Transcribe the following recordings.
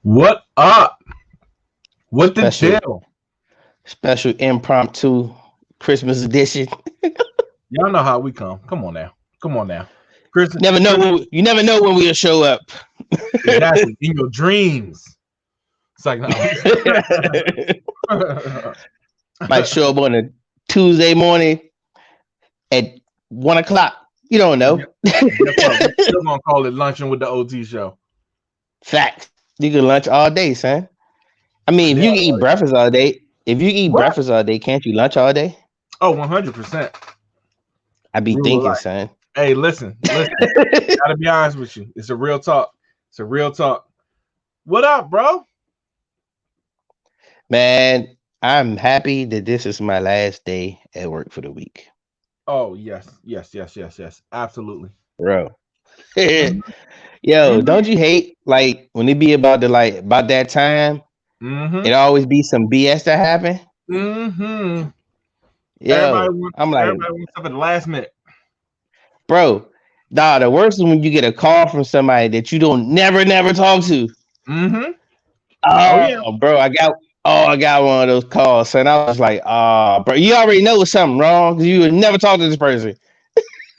What up? What the Special deal? special impromptu Christmas edition. Y'all know how we come. Come on now. Come on now. Chris, Never know Chris you never know when we'll show up. exactly. In your dreams. It's like, no. Might show up on a Tuesday morning at 1 o'clock. You don't know. Guess what? We're still going to call it Luncheon with the OT show. Fact. You can lunch all day, son. I mean, if Yeah. you can eat breakfast all day, What? can't you lunch all day? Oh, 100%. I be Rule of thinking, life. son. Hey, listen. Gotta be honest with you. It's a real talk. It's a real talk. What up, bro? Man, I'm happy that this is my last day at work for the week. Oh, yes. Absolutely. Bro. Mhm. Yo, Mhm. don't you hate like when it be about about that time? Mhm. It always be some BS that happen. Mhm. Yo, I'm like, Everybody wants stuff at the last minute. bro, nah, the worst is when you get a call from somebody that you don't never talk to. Mm-hmm. Oh yeah. Oh, bro, I got one of those calls, and I was like, bro, you already know it's something wrong because you would never talk to this person.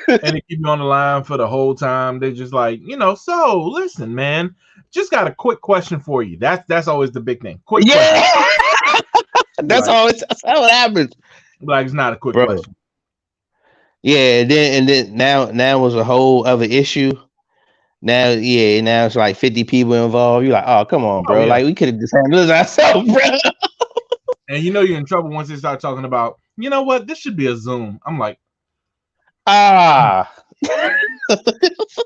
And they keep you on the line for the whole time. They're just like, so listen, man. Just got a quick question for you. That's always the big thing. Quick question. Yeah, Like, that's how it happens, like it's not a quick bro. question. Yeah, and then now was a whole other issue. Now it's like 50 people involved. You're like, oh, come on, Oh bro. yeah. Like we could have just handled this ourselves, bro. And you know you're in trouble once they start talking about, you know what, this should be a Zoom. I'm like, Ah,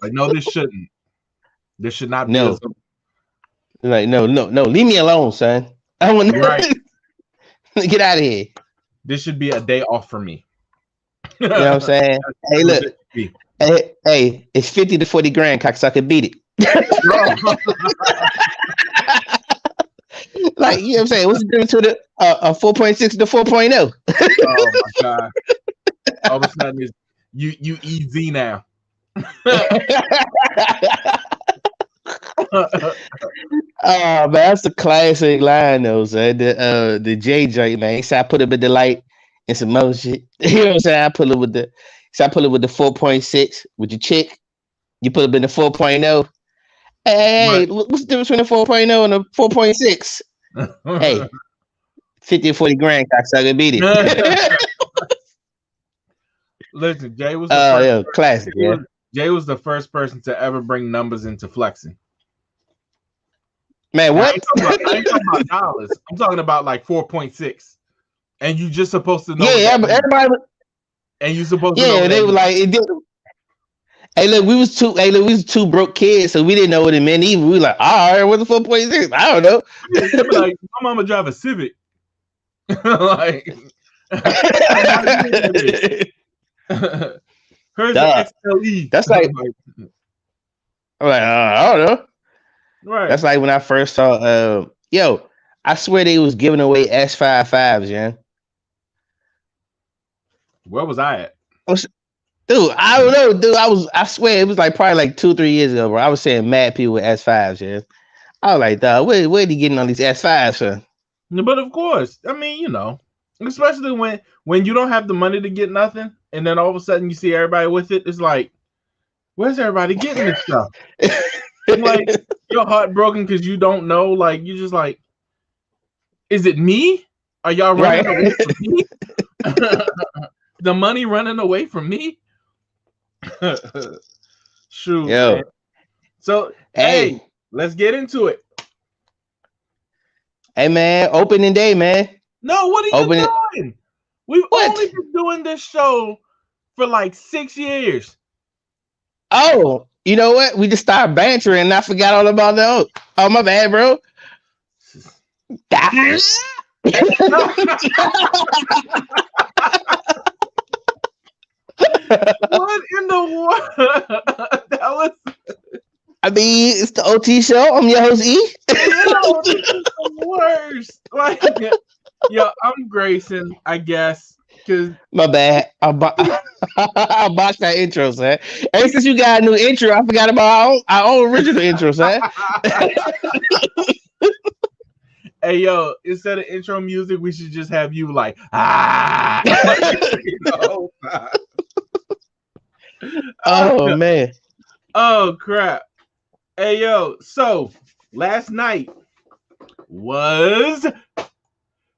no, this shouldn't. This should not be a no, Zoom. like no, leave me alone, son. I want Right. to get out of here. This should be a day off for me. You know what I'm saying? Hey, What look, this should be. hey, it's 50 to 40 grand, cocksucker, beat it. Bro. Like, you know what I'm saying? What's the difference between a 4.6 to 4.0? Oh my god. All of a sudden it's you easy now. Oh man, that's the classic line though, son. The J joint, man. He said I put up with the light and some other shit. You know what I'm saying? I pull it with the 4.6 with your chick. You put up in the 4.0. Hey, Right. what's the difference between the 4.0 and the 4.6? Hey, 50 or 40 grand, cocksucker, beat it. Listen, Jay was the Oh, first yeah, classic, yeah. Jay was the first person to ever bring numbers into flexing. Man, Now, what? I ain't talking about dollars. I'm talking about like 4.6. And you just supposed to know what Yeah, that means. everybody. And you supposed to know Yeah, what they that were means. like, it did. Hey, look, we was two broke kids, so we didn't know what it meant either. We were like, all right, what's the 4.6? I don't know. Yeah, you'd be like, my mama drive a Civic. Like, hers Duh. an XLE. That's like, I'm like, I don't know. right. That's like when I first saw, yo, I swear they was giving away S55s, yeah. Where was I at? Dude, I don't know, dude. I swear it was like probably like 2-3 years ago, bro. I was saying mad people with S5s, yeah. I was like, dog, where are you getting all these S5s from? But of course, I mean, especially when you don't have the money to get nothing, and then all of a sudden you see everybody with it. It's like, where's everybody getting this stuff? Like, you're heartbroken because you don't know. Like, you just like, is it me? Are y'all running away from me? The money running away from me? Shoot, Yo. man. So, Hey. hey, let's get into it. Hey, man, opening day, man. No, what are you doing? We've only been doing this show for like 6 years. Oh, you know what? We just started bantering and I forgot all about the oh my bad, bro. What in the world? That was. I mean, it's the OT show. I'm your host E. This is the worst. Like, yo, I'm Grayson, I guess. Cause my bad. I botched that intro, son. Ever since you got a new intro, I forgot about our own original intro, son. Hey yo, instead of intro music, we should just have you like Oh man. Oh crap. Hey yo, so last night was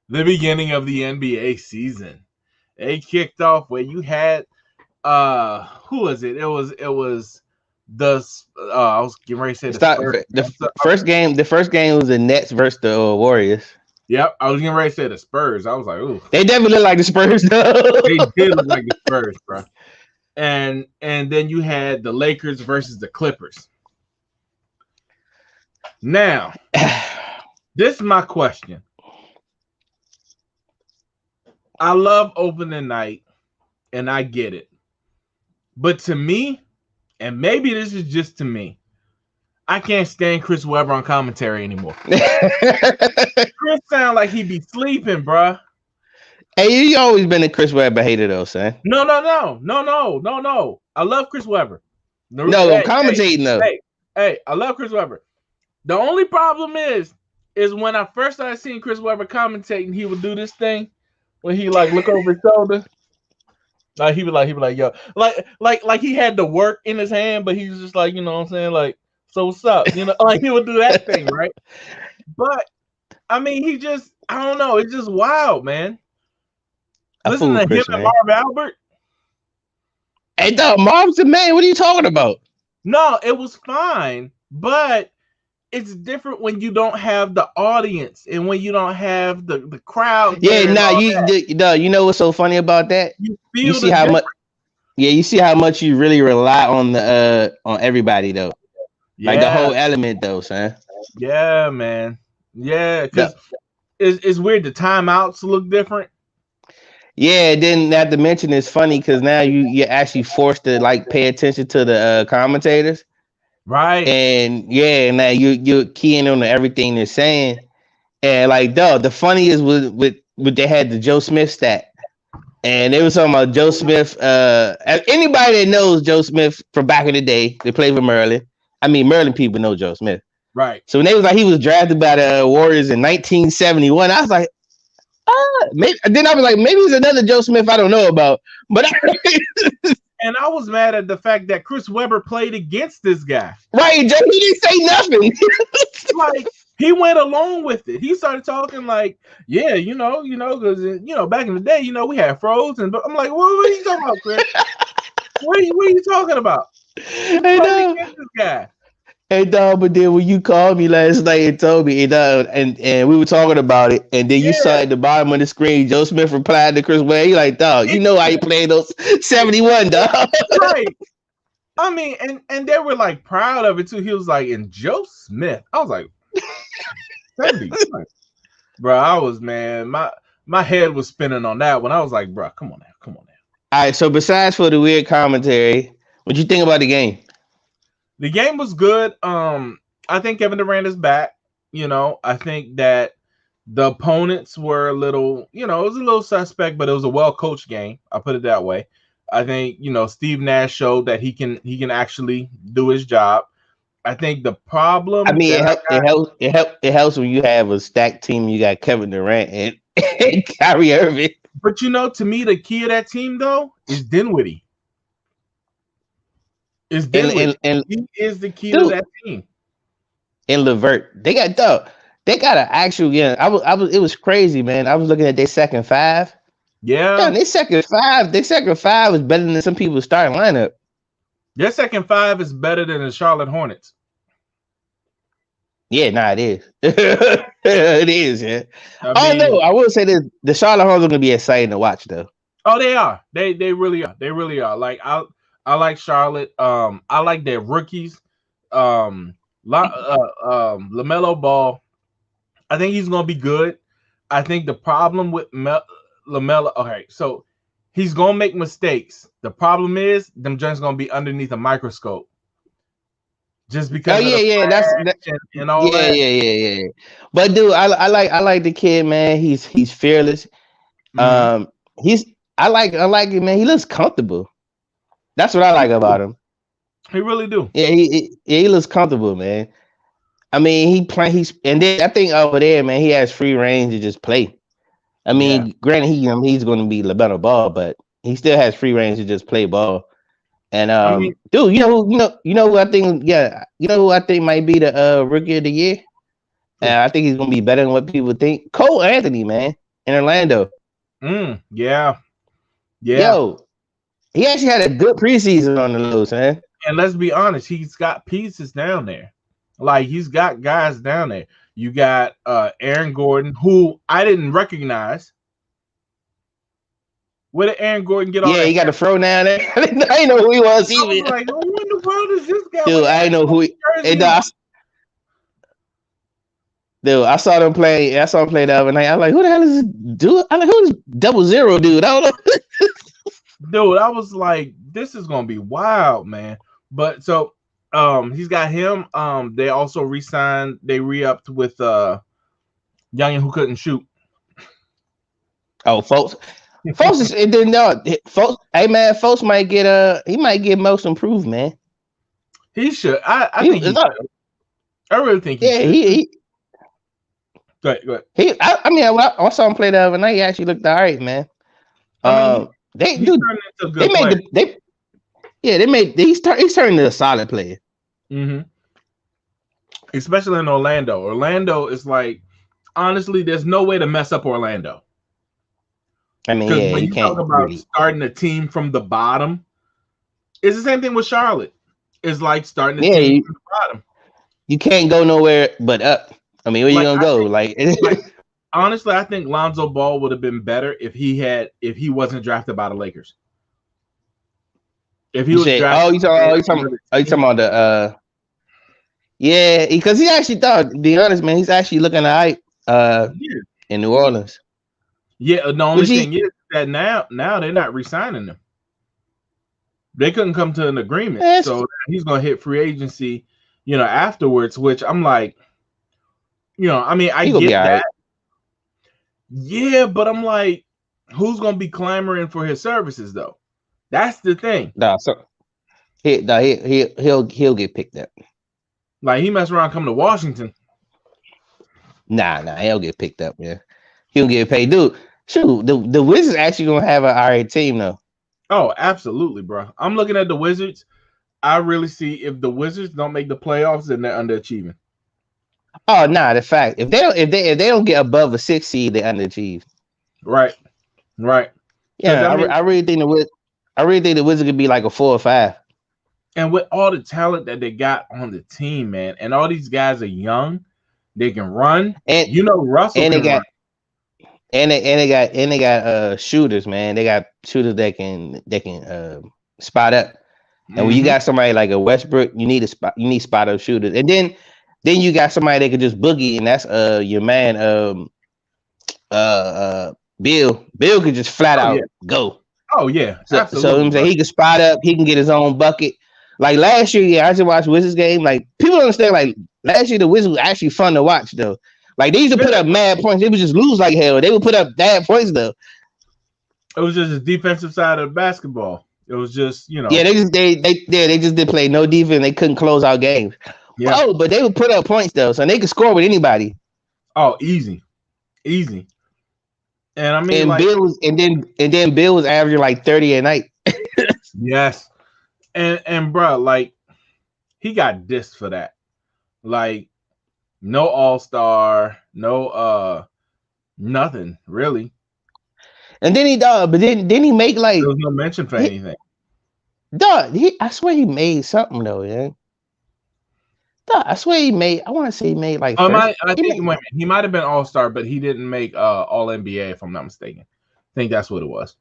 the beginning of the NBA season. They kicked off where you had who was it? It was the I was getting ready to say the Spurs. The first game was the Nets versus the Warriors. Yep, I was getting ready to say the Spurs. I was like, ooh. They definitely look like the Spurs though. They did look like the Spurs, bro. And then you had the Lakers versus the Clippers. Now, this is my question. I love opening night, and I get it. But to me, and maybe this is just to me, I can't stand Chris Webber on commentary anymore. Chris sound like he be sleeping, bruh. Hey, you always been a Chris Webber hater though, son. No. I love Chris Webber. No, I'm commentating though. Hey, I love Chris Webber. The only problem is when I first started seeing Chris Webber commentating, he would do this thing when he like look over his shoulder. Like he would like, yo, like he had the work in his hand, but he was just like, you know what I'm saying? Like, so what's up? You know, like he would do that thing, right? But I mean, I don't know, it's just wild, man. Listen to him and Marv Albert. Hey, dog, Marv's the man. What are you talking about? No, it was fine, but it's different when you don't have the audience and when you don't have the crowd. Yeah, you know what's so funny about that? You see how much. Yeah, you see how much you really rely on on everybody though. Yeah. Like the whole element though, son. Yeah, man. Yeah, because it's weird. The timeouts look different. Yeah, then not to mention it's funny because now you're actually forced to like pay attention to the commentators, right? And yeah, now you're keying on everything they're saying, and like the funniest was with they had the Joe Smith stat, and they were talking about Joe Smith. Anybody that knows Joe Smith from back in the day, they played with Maryland. I mean, Maryland people know Joe Smith, right? So when they was like he was drafted by the Warriors in 1971, I was like. Maybe, then I was like, maybe it's another Joe Smith I don't know about. But and I was mad at the fact that Chris Webber played against this guy. Right, Joe, he didn't say nothing. Like he went along with it. He started talking like, yeah, you know, because back in the day, we had froze, and I'm like, what are you talking about, Chris? what are you talking about? You played against this guy. Hey dog, but then when you called me last night and told me, and we were talking about it, and then you saw at the bottom of the screen, Joe Smith replied to Chris Webber. He like, dog, you know how you played those 71, dog. Right. I mean, and they were like proud of it too. He was like, and Joe Smith. I was like, 71. Bro, I was, man, my head was spinning on that one. I was like, bro, come on now. All right, so besides for the weird commentary, what you think about the game? The game was good. I think Kevin Durant is back. I think that the opponents were a little, it was a little suspect, but it was a well-coached game. I'll put it that way. I think, Steve Nash showed that he can actually do his job. I think the problem. I mean, it helps when you have a stacked team. You got Kevin Durant and Kyrie Irving. But to me, the key of that team though is Dinwiddie. And he is the key to that team. And LeVert, they got an actual. Yeah, it was crazy, man. I was looking at their second five. Yeah, their second five is better than some people's starting lineup. Their second five is better than the Charlotte Hornets. Yeah, it is. It is. Yeah. No, I will say this: the Charlotte Hornets are going to be exciting to watch, though. Oh, they are. They really are. They really are. Like I like Charlotte. I like their rookies. LaMelo Ball. I think he's gonna be good. I think the problem with LaMelo. Okay, so he's gonna make mistakes. The problem is them joints gonna be underneath a microscope. Just because. Oh yeah, that's and all that. Yeah. But dude, I like the kid, man. He's fearless. Mm-hmm. I like it, man. He looks comfortable. That's what I like about him. He really do. Yeah, he looks comfortable, man. I mean, he's and then I think over there, man, he has free range to just play. I mean, granted, he's going to be LaMelo Ball, but he still has free range to just play ball. And I mean, dude, you know who I think, you know who I think might be the rookie of the year. And I think he's going to be better than what people think. Cole Anthony, man, in Orlando. Yeah. Yo, he actually had a good preseason on the lows, man. And let's be honest, he's got pieces down there. Like he's got guys down there. You got Aaron Gordon, who I didn't recognize. Where did Aaron Gordon get all that? Yeah, he got a throw down there. I didn't know who he was I was like, oh, what in the world is this guy? Dude, I didn't know who he Dude, I saw him play the other night. I was like, who the hell is this dude? I like, who's 00 dude? I don't know. Dude, I was like, this is gonna be wild, man. But so he's got him. They also they re-upped with Youngin who couldn't shoot. Oh, folks is it didn't know. Folks, hey man, folks might get he might get most improved, man. He should. I think he should. I really think he should. He Go ahead. I mean, I saw him play the other night. He actually looked all right, man. He's turning into a solid player. Mm-hmm. Especially in Orlando. Orlando is like, honestly, there's no way to mess up Orlando. I mean, when you talk about starting a team from the bottom, it's the same thing with Charlotte. It's like starting a team from the bottom. You can't go nowhere but up. I mean, where you gonna go? Honestly, I think Lonzo Ball would have been better if he wasn't drafted by the Lakers. If he was drafted, you talking about the yeah, because he actually thought, to be honest, man, he's actually looking all right in New Orleans. Yeah, the only thing is that now they're not re-signing him. They couldn't come to an agreement, so he's gonna hit free agency, afterwards. Which I'm like, I mean, I get that. Right. Yeah, but I'm like, who's gonna be clamoring for his services though? That's the thing. He'll get picked up. Like he mess around coming to Washington. Nah, he'll get picked up, man. He'll get paid, dude. Shoot, the Wizards actually gonna have an alright team though. Oh, absolutely, bro. I'm looking at the Wizards. I really see if the Wizards don't make the playoffs, then they're underachieving. Oh, nah, the fact if they don't get above a 6 seed, they underachieve. Right. Yeah, I really think the Wizards could be like a 4 or 5. And with all the talent that they got on the team, man, and all these guys are young, they can run. And Russell and can run. And they got shooters, man. They got shooters that can spot up. And when you got somebody like a Westbrook, you need spot up shooters. And then you got somebody that can just boogie, and that's your man Bill. Bill could just flat out go. Oh yeah, absolutely. So I'm saying he can spot up, he can get his own bucket. Like last year, I just watched Wizards game. Like people don't understand, like last year the Wizards was actually fun to watch though. Like they used to put up mad points. They would just lose like hell. They would put up bad points though. It was just the defensive side of basketball. It was just, Yeah, they just did play no defense. They couldn't close out games. Yeah. Oh, but they would put up points though, so they could score with anybody. Oh, easy. And I mean, and Bill was averaging like 30 a night. Yes. And bro, like he got dissed for that. Like no all-star, no nothing really. And then he make like there was no mention for anything. I swear he made something though, yeah. I swear he made. I want to say he made like. He might have been all-star, but he didn't make all NBA if I'm not mistaken. I think that's what it was.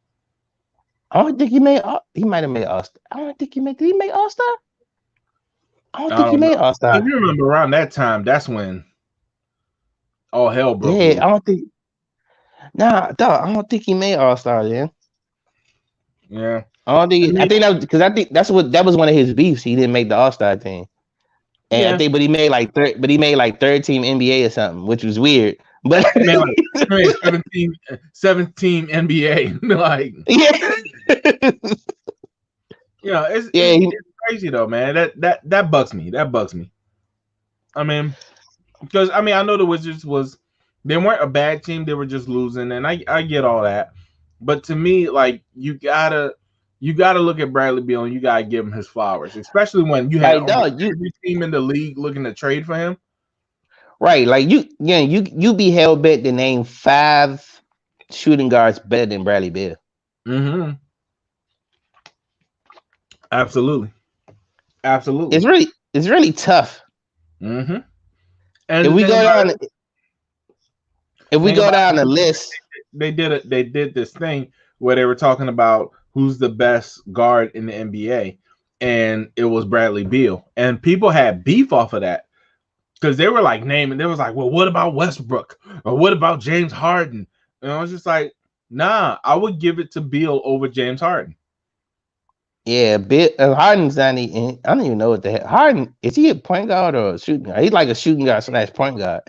I don't think he made. He might have made all-star. I don't think he made. Did he make all-star? I don't think he made all-star. If you remember around that time, that's when all hell broke. Yeah, I don't think. Nah, dog, I don't think he made all-star. Yeah. I don't think. I think that because I think that was one of his beefs. He didn't make the all-star team. And I think, but he made like third team NBA or something, which was weird. But man, like 17 NBA, like it's crazy though, man. That bugs me. I mean, because I mean I know the Wizards was they weren't a bad team, they were just losing, and I get all that, but to me like you gotta look at Bradley Beal and you gotta give him his flowers, especially when you had Like almost dog, you every team in the league looking to trade for him. right? Like you be hell bent to name 5 shooting guards better than Bradley Beal. Mm-hmm. Absolutely, absolutely. It's really tough. Mm-hmm. And If the we thing go about down, it, if we thing go about down the it, list, they did it. They did this thing where they were talking about who's the best guard in the NBA, and it was Bradley Beal, and people had beef off of that because they were like naming. They was like, well, what about Westbrook or what about James Harden? And I was just like, nah, I would give it to Beal over James Harden. yeah, Harden's not even. I don't even know what the hell Harden is. He a point guard or a shooting guard? He's like a shooting guard slash point guard.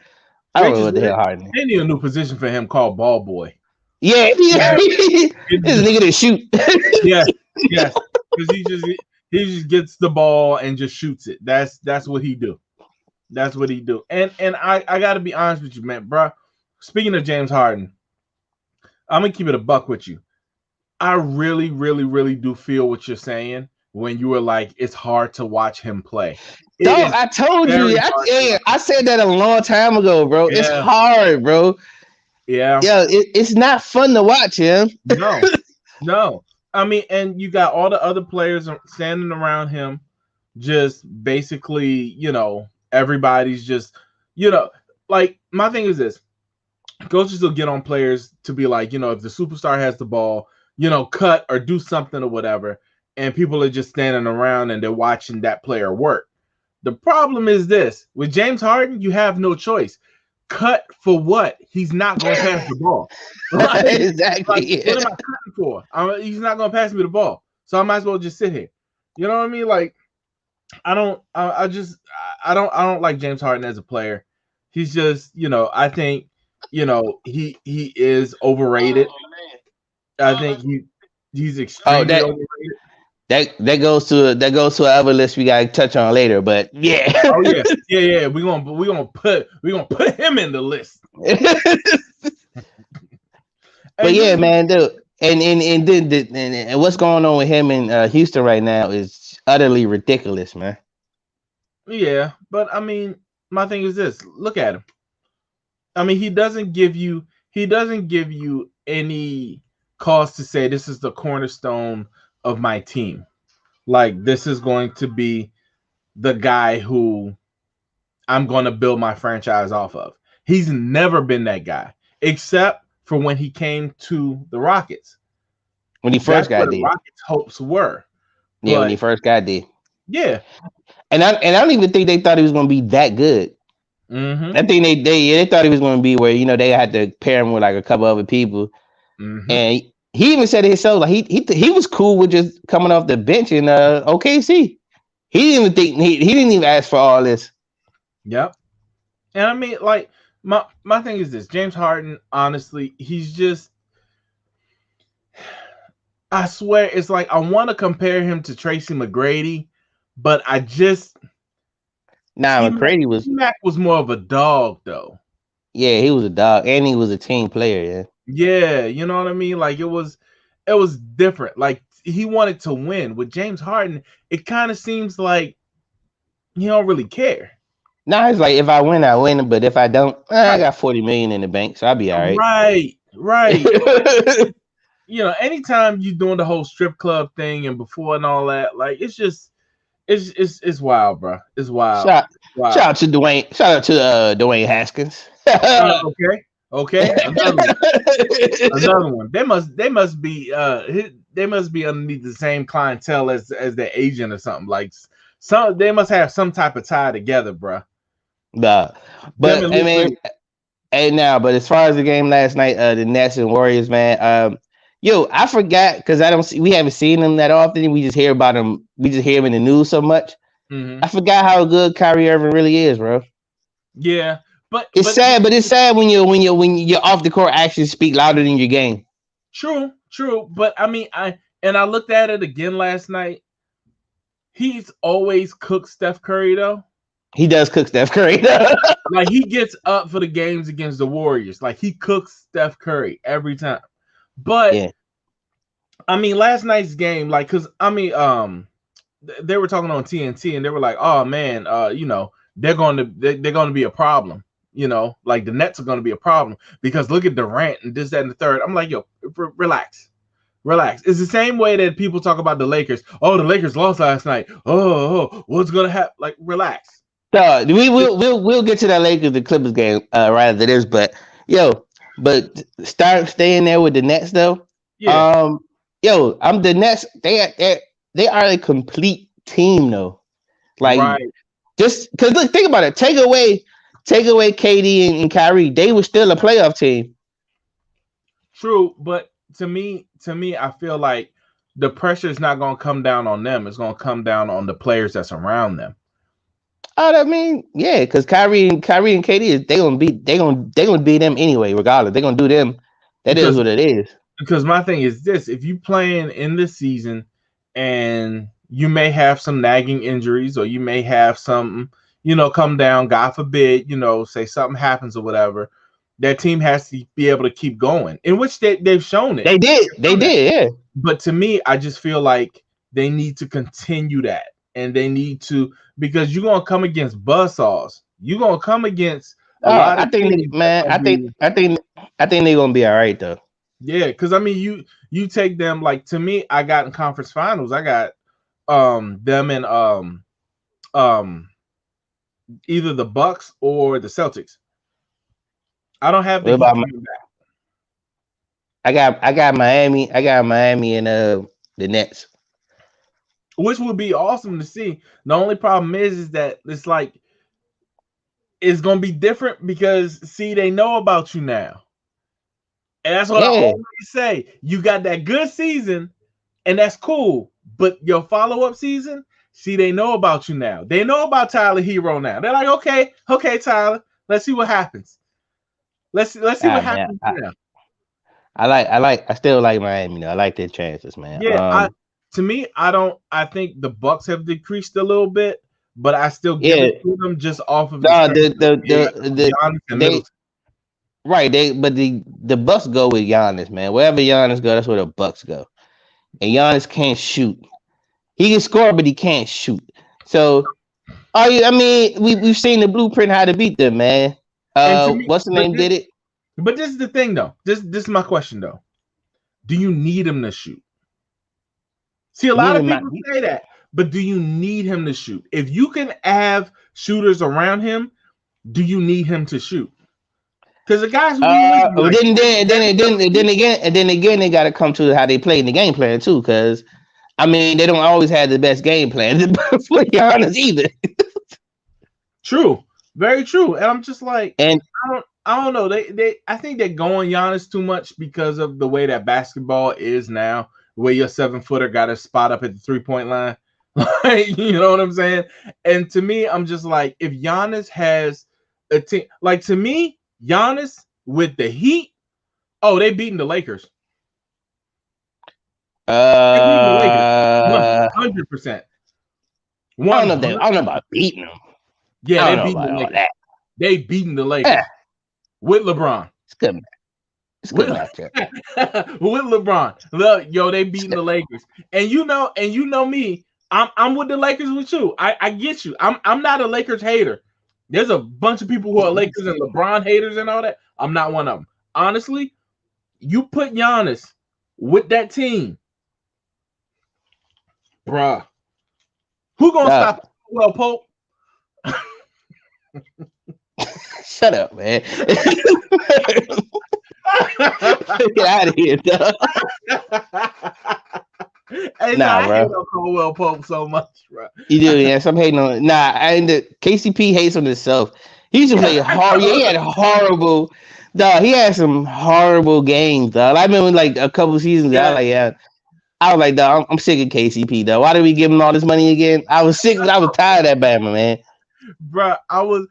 I They don't know just what the hell Harden is. they need a new position for him called ball boy. Yeah, this nigga that shoot. Yes, yes, because he just gets the ball and just shoots it. That's what he do. That's what he do. And I got to be honest with you, man, bro. Speaking of James Harden, I'm gonna keep it a buck with you. I really, really, really do feel what you're saying when you were like, it's hard to watch him play. It Dog, is I told you. very hard to watch I him said that a long time ago, bro. play. It's Yeah, hard, bro. yeah. Yeah, it's not fun to watch him. No, no. I mean, and you got all the other players standing around him, just basically, everybody's just, like my thing is this: coaches will get on players to be like, if the superstar has the ball, cut or do something or whatever, and people are just standing around and they're watching that player work. The problem is this: with James Harden, you have no choice. Cut for what? He's not going to pass the ball. Like, Exactly. what am I cutting for? He's not going to pass me the ball, so I might as well just sit here. You know what I mean? Like, I don't like James Harden as a player. He's just, I think, he is overrated. I think he's Oh, extremely overrated. that goes to another list we gotta touch on later. But yeah. Oh yeah, yeah, yeah. We're gonna put him in the list. But And yeah, this is man, dude. And then and what's going on with him in Houston right now is utterly ridiculous, man. yeah, but I mean, my thing is this: look at him. I mean, he doesn't give you any cause to say this is the cornerstone of my team. Like this is going to be the guy who I'm going to build my franchise off of. He's never been that guy, except for when he came to the Rockets. When he That's first where got the there. Rockets' hopes were. Yeah, when he But first got there. yeah, And I don't even think they thought he was gonna be that good. mm-hmm, I think they thought he was gonna be where they had to pair him with like a couple other people. mm-hmm. And he even said it himself, like he was cool with just coming off the bench in OKC. He didn't even think he didn't even ask for all this. Yep. And I mean, like my thing is this: James Harden, honestly, he's just. I swear, it's like I want to compare him to Tracy McGrady, but I just Nah, T Mac McCready was T-Mac was more of a dog though. yeah, he was a dog and he was a team player, yeah. Yeah, you know what I mean? Like it was different. Like he wanted to win. With James Harden, it kind of seems like he don't really care. Now it's like if I win, I win, but if I don't, I Right. got 40 million in the bank, so I'll be all right. Right. Right. Anytime you doing the whole strip club thing and before and all that, like it's wild, bro. It's wild. shout, Wow. shout out to Dwayne. Shout out to Dwayne Haskins. Okay. Okay. Another one. Another one. They must be underneath the same clientele as their agent or something. Like they must have some type of tie together, bro. Nah, Them but and I Luke mean, Lee. hey now, but as far as the game last night, the Nets and Warriors, man. Yo, I forgot because I don't see we haven't seen them that often. We just hear about them. We just hear them in the news so much. Hmm. I forgot how good Kyrie Irving really is, bro. Yeah, but It's sad, but it's sad when you're off the court actions speak louder than your game. true, true. But I mean, I looked at it again last night. He's always cooked Steph Curry though. He does cook Steph Curry. Like he gets up for the games against the Warriors. Like he cooks Steph Curry every time. But Yeah. I mean, last night's game, like, cause I mean, they were talking on TNT and they were like, "Oh man, you know, they're going to be a problem. You know, like the Nets are going to be a problem because look at Durant and this, that, and the third." I'm like, "Yo, relax, relax." It's the same way that people talk about the Lakers. Oh, the Lakers lost last night. What's going to happen? Like, relax. So we'll get to that Lakers the Clippers game right after this, but start staying there with the Nets though. Yeah, I'm the Nets. They are a complete team though. Like right. just because look, think about it. Take away KD and Kyrie, they were still a playoff team. True, but to me, I feel like the pressure is not going to come down on them. It's going to come down on the players that's around them. Oh, I mean, yeah, because Kyrie and KD they gonna beat them anyway, regardless. They're gonna do them. That is Because what it is. my thing is this: if you playing in this season and you may have some nagging injuries or you may have something, you know, come down, God forbid, you know, say something happens or whatever, that team has to be able to keep going, in which they've shown it. They did, yeah. But to me, I just feel like they need to continue that. And they need to, because you're going to come against buzzsaws. You're going to come against a lot of teams. I think they're gonna be all right though. Yeah, because I mean, you take them, like, to me, I got in conference finals. I got them in either the Bucks or the Celtics. I don't have the Heat coming back. I got Miami. I got Miami and the Nets. Which would be awesome to see. The only problem is that it's like it's gonna be different because see, they know about you now. And that's what I always say. You got that good season, and that's cool. But your follow-up season, see, they know about you now. They know about Tyler Hero now. They're like, okay, Tyler, let's see what happens. Let's see what happens now. I still like Miami though. I like their chances, man. Yeah, to me, I think the Bucks have decreased a little bit, but I still give it to them just off of right. The Bucks go with Giannis, man. Wherever Giannis go, that's where the Bucks go. And Giannis can't shoot. He can score, but he can't shoot. So, I mean, we've seen the blueprint how to beat them, man. What's the name did it? But this is the thing, though. This is my question, though. Do you need him to shoot? See, a lot of people say that, but do you need him to shoot? If you can have shooters around him, do you need him to shoot? Because the guys who then again, they got to come to how they play in the game plan too. Because I mean, they don't always have the best game plan for Giannis either. True, very true. And I'm just like, I don't know. I think they're going Giannis too much because of the way that basketball is now. Where your 7-footer got a spot up at the 3-point line. Like, you know what I'm saying? And to me, I'm just like, if Giannis has a team, like to me, Giannis with the Heat, they beating the Lakers. 100%. I don't know about beating them. Yeah, they beating the Lakers. They beating the Lakers with LeBron. It's good. It's good matchup. With LeBron. Look, they beating the Lakers. And you know me, I'm with the Lakers with you. I get you. I'm not a Lakers hater. There's a bunch of people who are Lakers and LeBron haters and all that. I'm not one of them. Honestly, you put Giannis with that team, bruh. Who gonna stop Well Pope? Shut up, man. Get out of here, dog. Hey, I hate on Caldwell Pope so much, bro. You do, yeah. I'm hating on. KCP hates on himself. He used to play hard. Yeah, he had horrible. Dog, he had some horrible games, dog. I remember like a couple seasons ago. I was like, dog, I'm sick of KCP, dog. Why did we give him all this money again? I was sick. I was tired of that Bama, man. Bro, it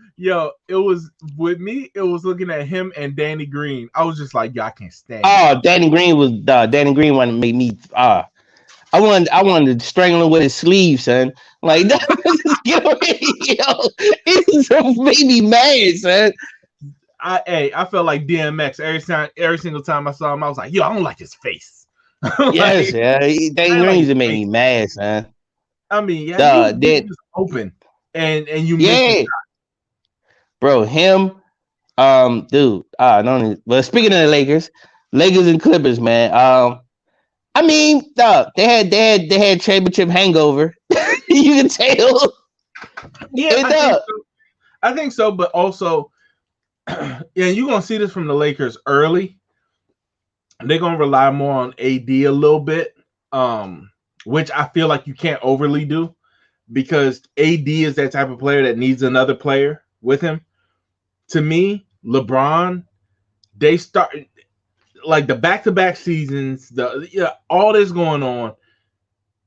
was with me, it was looking at him and Danny Green. I was just like, I can't stand Danny Green wanted to make me I wanted to strangle him with his sleeve, son. Like, just get away, yo. It made me mad, son. I felt like DMX every single time I saw him. I was like, yo, I don't like his face. Yes, Like, yeah. They like used to make me mad, son. I mean, yeah, he was just open, and you missed it. Bro, him, dude. No. But speaking of the Lakers and Clippers, man. I mean, dog, they had championship hangover. You can tell. Yeah, I think so, but also, yeah, you're gonna see this from the Lakers early. They're gonna rely more on AD a little bit, which I feel like you can't overly do because AD is that type of player that needs another player with him. To me, LeBron, they start like the back-to-back seasons, all this going on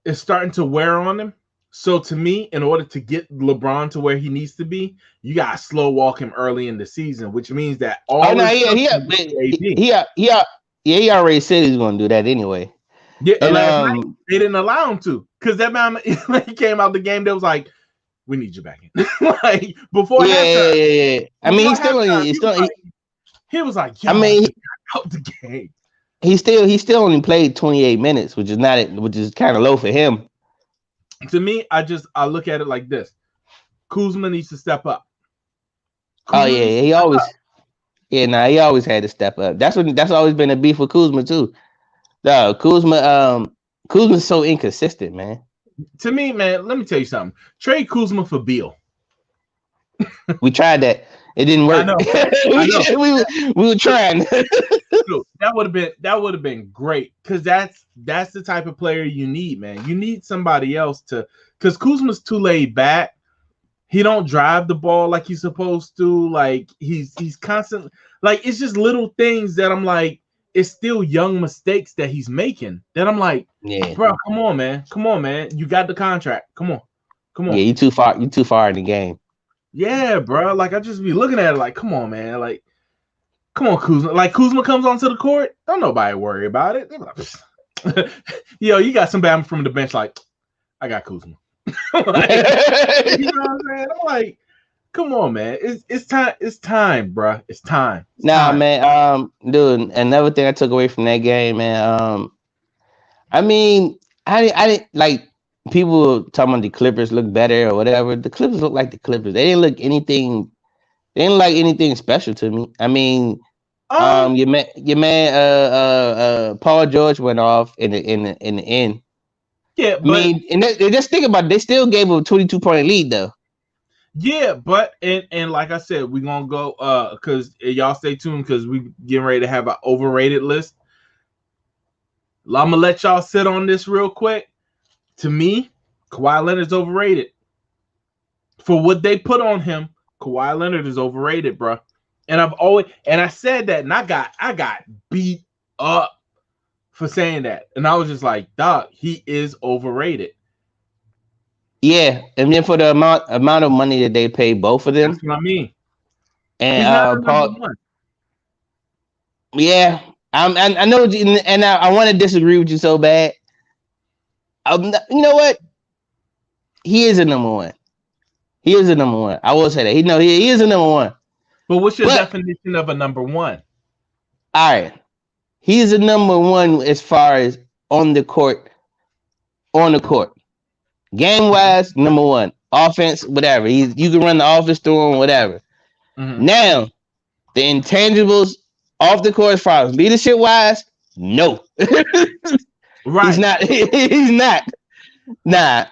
is starting to wear on him. So to me, in order to get LeBron to where he needs to be, you gotta slow walk him early in the season, which means that he already said he's gonna do that anyway. Yeah, and last night they didn't allow him to because that man he came out the game. They was like, "We need you back in." Like before halftime. Yeah. I mean, he was like, I mean, out the game. He still only played 28 minutes, which is kind of low for him. To me, I look at it like this: Kuzma needs to step up. He always had to step up. That's always been a beef with Kuzma too. No, Kuzma's so inconsistent, man. To me, man, let me tell you something. Trade Kuzma for Beal. We tried that. It didn't work. I know. we were trying. That would have been great because that's the type of player you need, man. You need somebody else because Kuzma's too laid back. He don't drive the ball like he's supposed to. Like he's constant. Like it's just little things that I'm like. It's still young mistakes that he's making. That I'm like, bro, come on, man. You got the contract. Come on. Yeah, you too far in the game. Yeah, bro. Like I just be looking at it like, come on, man. Like, come on, Kuzma. Like Kuzma comes onto the court, don't nobody worry about it. Like, yo, you got some bad from the bench. Like, I got Kuzma. Like, you know what I'm saying? I'm like, come on, man. It's time. It's time, bro. It's time. Man. Dude, another thing I took away from that game, man. I mean, I didn't like. People talking about the Clippers look better or whatever. The Clippers look like the Clippers. They didn't look anything. They didn't like anything special to me. I mean, your man, Paul George went off in the end. Yeah, but I mean, and just think about it. They still gave him a 22-point lead though. Yeah, but and like I said, we're gonna go because y'all stay tuned because we getting ready to have an overrated list. I'm gonna let y'all sit on this real quick. To me, Kawhi Leonard's overrated. For what they put on him, Kawhi Leonard is overrated, bro. And I said that, and I got beat up for saying that. And I was just like, dog, he is overrated. Yeah, and then for the amount of money that they pay both of them. That's what I mean. And Paul, yeah, I know, and I want to disagree with you so bad. You know what? He is a number one. He is a number one. I will say that. He is a number one. But what's your definition of a number one? All right. He is a number one as far as on the court. Game wise, number one. Offense, whatever. You can run the offense through him, whatever. Mm-hmm. Now, the intangibles off the court as far as leadership wise, no. Right. He's not. Nah.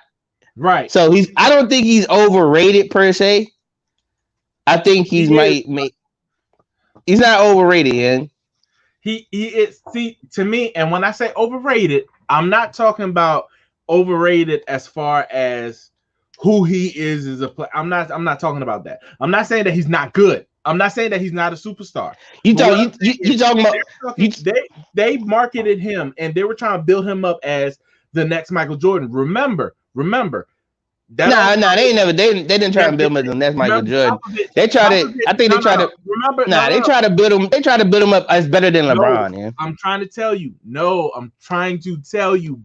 Right. So I don't think he's overrated per se. I think he's he's not overrated, man. He is. See, to me, and when I say overrated, I'm not talking about overrated as far as who he is as a player. I'm not talking about that. I'm not saying that he's not good. I'm not saying that he's not a superstar. You talking about they marketed him and they were trying to build him up as the next Michael Jordan. Remember. They didn't try to build him as the next Michael Jordan. They tried to build him. They tried to build him up as better than LeBron. Yeah. I'm trying to tell you,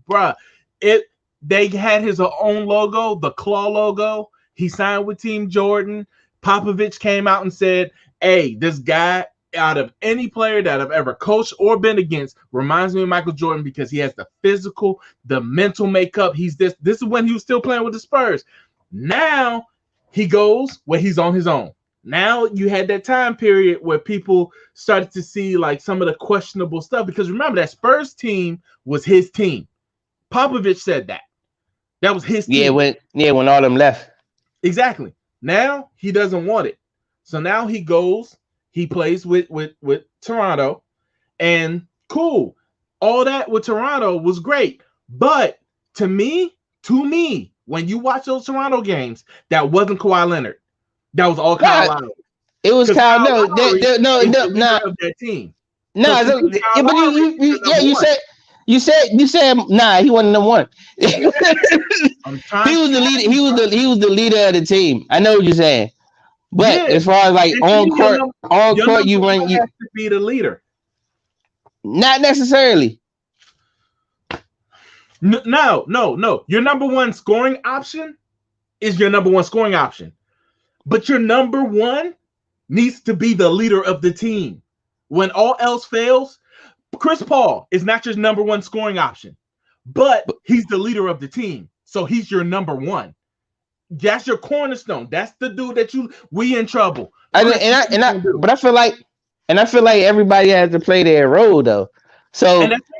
bruh. They had his own logo, the claw logo. He signed with Team Jordan. Popovich came out and said, "Hey, this guy, out of any player that I've ever coached or been against, reminds me of Michael Jordan because he has the physical, the mental makeup. He's this. This is when he was still playing with the Spurs. Now he goes where he's on his own. Now you had that time period where people started to see like some of the questionable stuff because remember that Spurs team was his team. Popovich said that. That was his team. When all them left. Exactly. Now he doesn't want it. So now he goes, he plays with Toronto, and cool. All that with Toronto was great. But to me, when you watch those Toronto games, that wasn't Kawhi Leonard. That was all Kyle Lowry. It was Kyle. No, that team. No, So but you said nah, he wasn't number one. He was the leader. He was the leader of the team. I know what you're saying, but as far as like on court, you have to be the leader. Not necessarily. No. Your number one scoring option is your number one scoring option, but your number one needs to be the leader of the team. When all else fails, Chris Paul is not your number one scoring option, but he's the leader of the team. So he's your number one. That's your cornerstone. That's the dude that we in trouble. But I feel like everybody has to play their role though. So and that's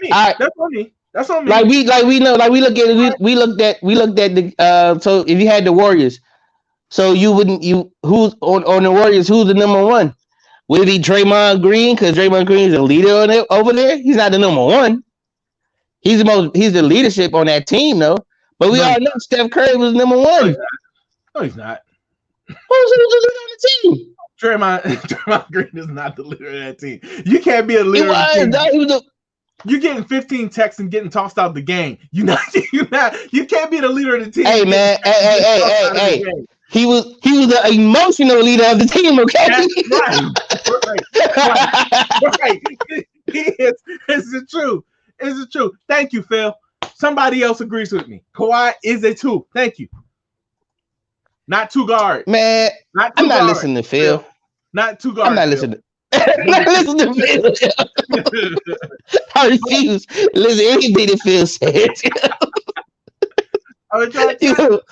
on me. That's on me. We looked at the so if you had the Warriors, so who's on the Warriors, who's the number one? Would it be Draymond Green? Because Draymond Green is the leader over there. He's not the number one. He's the leadership on that team, though. But we all know Steph Curry was number one. No, he's not. Who's the leader on the team? Draymond Green is not the leader of that team. You can't be a leader. You're getting 15 texts and getting tossed out the game. You can't be the leader of the team. Hey man, hey. He was the emotional leader of the team, okay? Right. It's the truth. It's the truth. Thank you, Phil. Somebody else agrees with me. Kawhi is a two. Thank you. Not two guard. Man, I'm not listening to Phil. Not two guard. I'm not listening. I'm not listening to Phil. I refuse. Listen, anything that Phil says. I'm trying to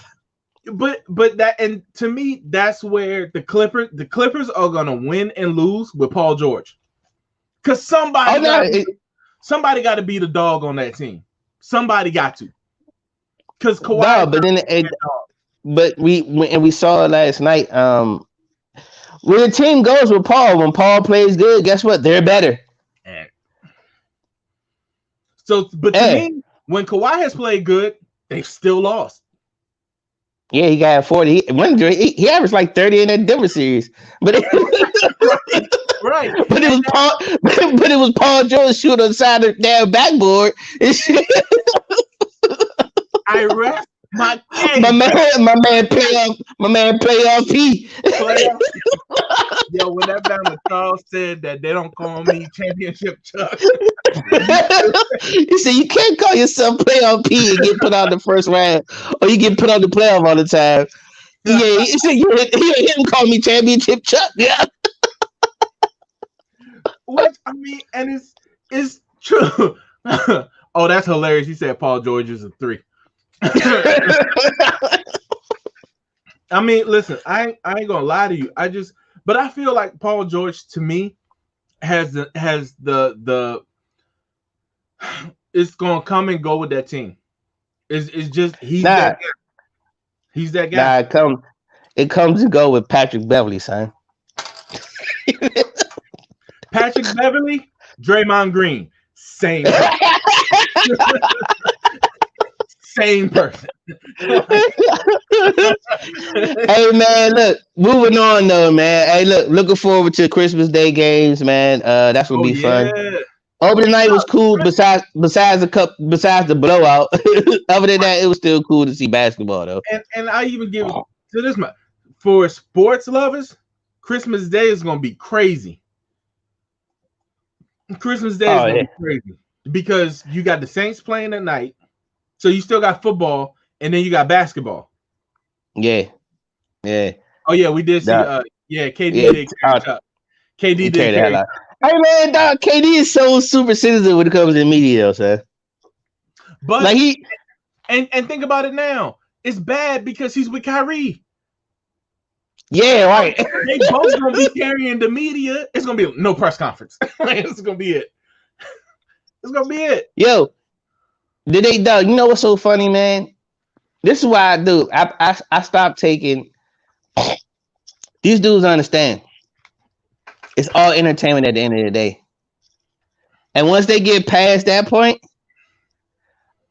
But that, and to me, that's where the Clippers are gonna win and lose with Paul George, because somebody got to be the dog on that team. Somebody got to, because Kawhi. But we saw it last night. When the team goes with Paul, when Paul plays good, guess what? They're better. So, but to me, when Kawhi has played good, they've still lost. Yeah, he got 40. He averaged like 30 in that Denver series, but right. But it was Paul George shooting on the side of the damn backboard. I rest my case. My man playoff P. Yo, when that man Charles said that they don't call me championship Chuck. He said you can't call yourself playoff P and get put out the first round, or you get put on the playoff all the time. Yeah, he said you him call me championship Chuck. Yeah. What I mean, and it's true. Oh, that's hilarious. He said Paul George is a 3. I mean, listen, I ain't gonna lie to you. But I feel like Paul George to me has the it's gonna come and go with that team. It's just he's that guy. He's that guy. Nah, it comes and go with Patrick Beverly, son. Patrick Beverly, Draymond Green, same person. Same person. Hey man, look, moving on though, man. Hey, looking forward to Christmas Day games, man. That's gonna be fun. Opening night was cool. Besides the blowout, other than that, it was still cool to see basketball though. And I even give it to this man for sports lovers. Christmas Day is gonna be crazy. Christmas Day is gonna be crazy because you got the Saints playing at night. So you still got football, and then you got basketball. Yeah. Oh yeah, we did see. That, KD yeah. did carry Cup. KD did Carry the hell carry. out. Hey man, dog, KD is so super citizen when it comes to the media, though, son. But like he and think about it now. It's bad because he's with Kyrie. Yeah, right. They both gonna be carrying the media. It's gonna be no press conference. It's gonna be it. It's gonna be it. Yo, did they dog? You know what's so funny, man? This is why I do. I stopped taking these dudes understand. It's all entertainment at the end of the day. And once they get past that point,